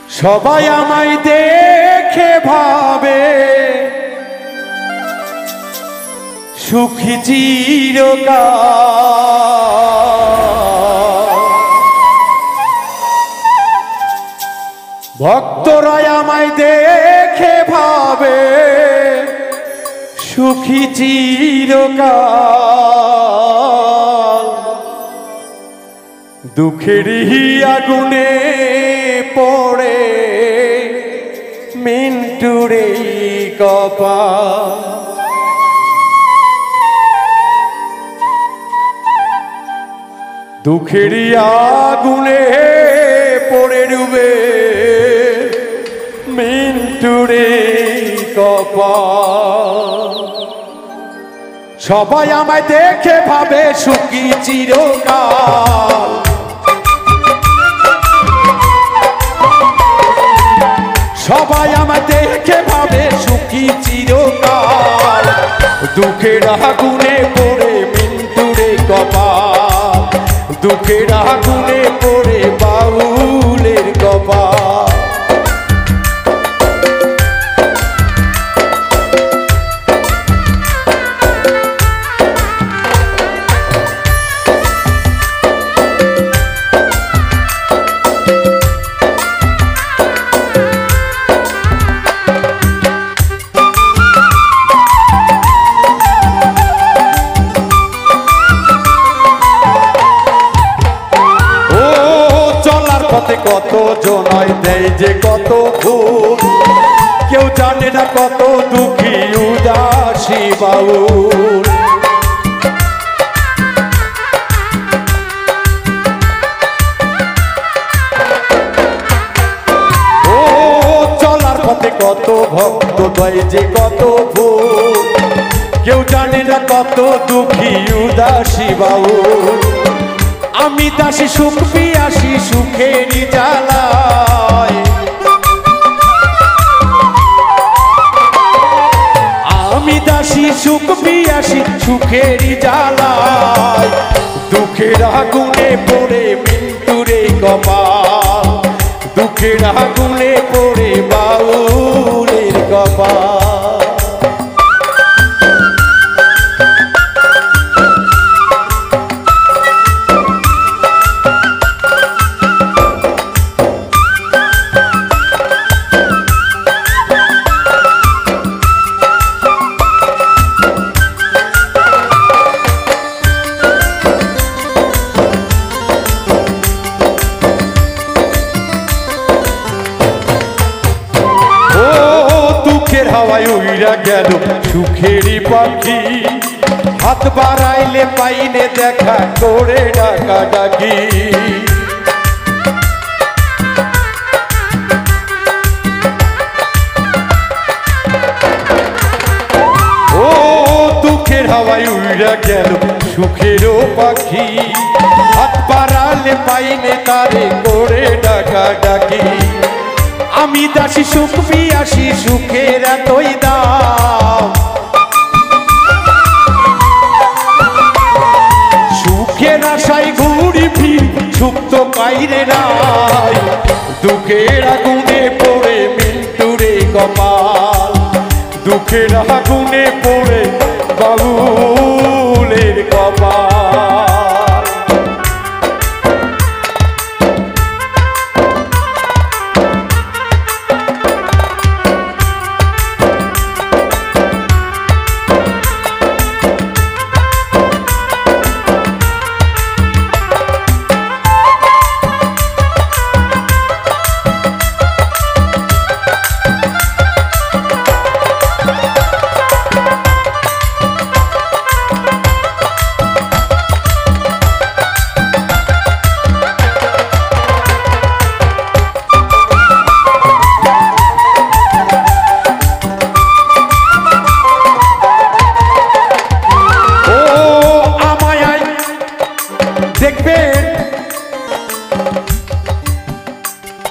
সবাই আমায় দেখে ভাবে সুখী চিরকাল। ভক্তরা আমায় দেখে ভাবে সুখী চিরকাল। দুঃখেরই আগুনে পড়ে মিন্টুরে কপাল। দুঃখেরই আগুনে পড়ে ডুবে মিন্টুরে কপাল। সবাই আমায় দেখে ভাবে সুখী চিরকাল। সবাই আমায় দেখে ভাবে সুখী চিরকাল। দুঃখের আগুনে পড়ে মিন্টুরে কপাল। দুঃখের আগুনে পড়ে বাউলের কপাল। কত জনায় দেয় যে কত ভুল, কেউ জানে না কত দুঃখী উদাসী বাউল। ও চলার পথে কত ভক্ত দেয় যে কত ভুল, কেউ জানে না কত দুঃখী উদাসী বাউল। আমি দাসী সুখ পিয়াসী সুখেরই জ্বালায়। আমি দাসী সুখ পিয়াসী সুখেরই জ্বালায়। দুঃখের আগুনে পড়ে মিন্টুরে কপাল। দুঃখের আগুনে পড়ে বাউলের কপাল। হাওয়ায় উইরা গেল সুখেরই পাখি, হাত বাড়াইলে পাইনে দেখা করে ডাকা ডাকি। ও দুঃখের হাওয়ায় উইরা গেল সুখেরও পাখি, হাত বাড়ালে পাইনে তারে করে ডাকা ডাকি। আমি দাসী সুখ পিয়াসী সুখের এতই দাম। সুখের আশায় ঘুরি ফিরি সুখ তো পাইরে নাই। দুঃখের আগুনে পড়ে মিন্টুরে কপাল। দুঃখের আগুনে পড়ে বাউলের কপাল।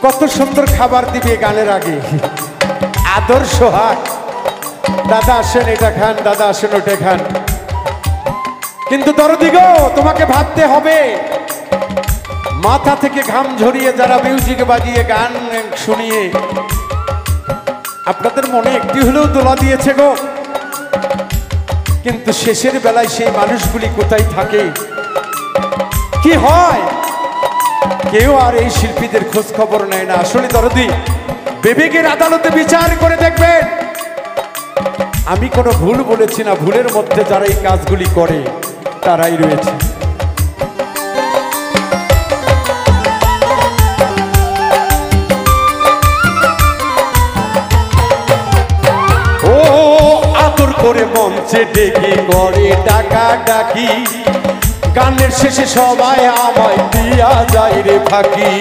কত সুন্দর খাবার দিবে গানের আগে, আদর্শ হাট। দাদা আসেন এটা খান, দাদা আসেন ওটা খান। কিন্তু দরদি গো, তোমাকে ভাবতে হবে মাথা থেকে ঘাম ঝরিয়ে যারা মিউজিক বাজিয়ে গান শুনিয়ে আপনাদের মনে একটি হলেও দোলা দিয়েছে গো, কিন্তু শেষের বেলায় সেই মানুষগুলি কোথায় থাকে, কি হয়, কেউ আর এই শিল্পীদের খোঁজ খবর নেয় না। আসলে দরদি বিবেকের আদালতে বিচার করে দেখবেন, আমি কোনো ভুল বলেছি না, ভুলের মধ্যে যারা এই কাজগুলি করে তারাই রয়েছে। ও আদর করে মঞ্চে ডেকে করে ডাকা ডাকি, গানের শেষে সবাই আমায় দিয়া যায় রে ফাঁকি।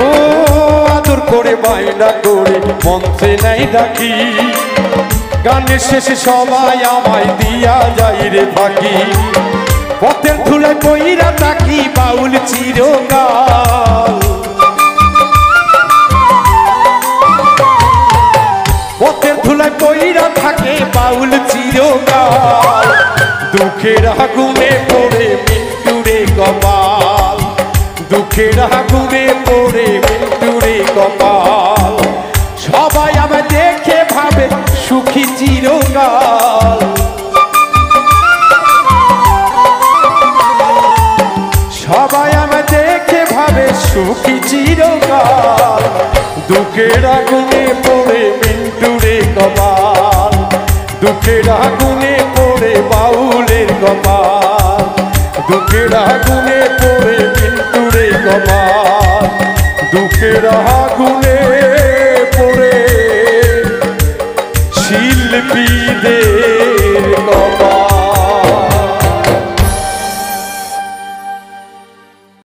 ও আদর করে বাইনা করে মঞ্চে নাই ডাকি, গানের শেষে সবাই আমায় দিয়া যায় রে ফাঁকি। পথের ধুলা কইরা তাকি বাউল চিরকাল, পথের ধুলায় কইরা থাকে বাউল চিরকাল। দুঃখের আগুনে পড়ে মৃত্যুরে কপাল, দুঃখের আগুনে পড়ে মৃত্যুরে কপাল। সবাই আমায় দেখে ভাবে সুখী চিরকাল, সবাই আমায় দেখে ভাবে সুখী চিরকাল। দুঃখের আগুনে পড়ে মৃত্যুরে কপাল, দুঃখের আগুনে পড়ে বাউলের কপাল, দুঃখের আগুনে পড়ে মৃত্যুরে কপাল, দুঃখের আগুনে পড়ে শিল্পীদের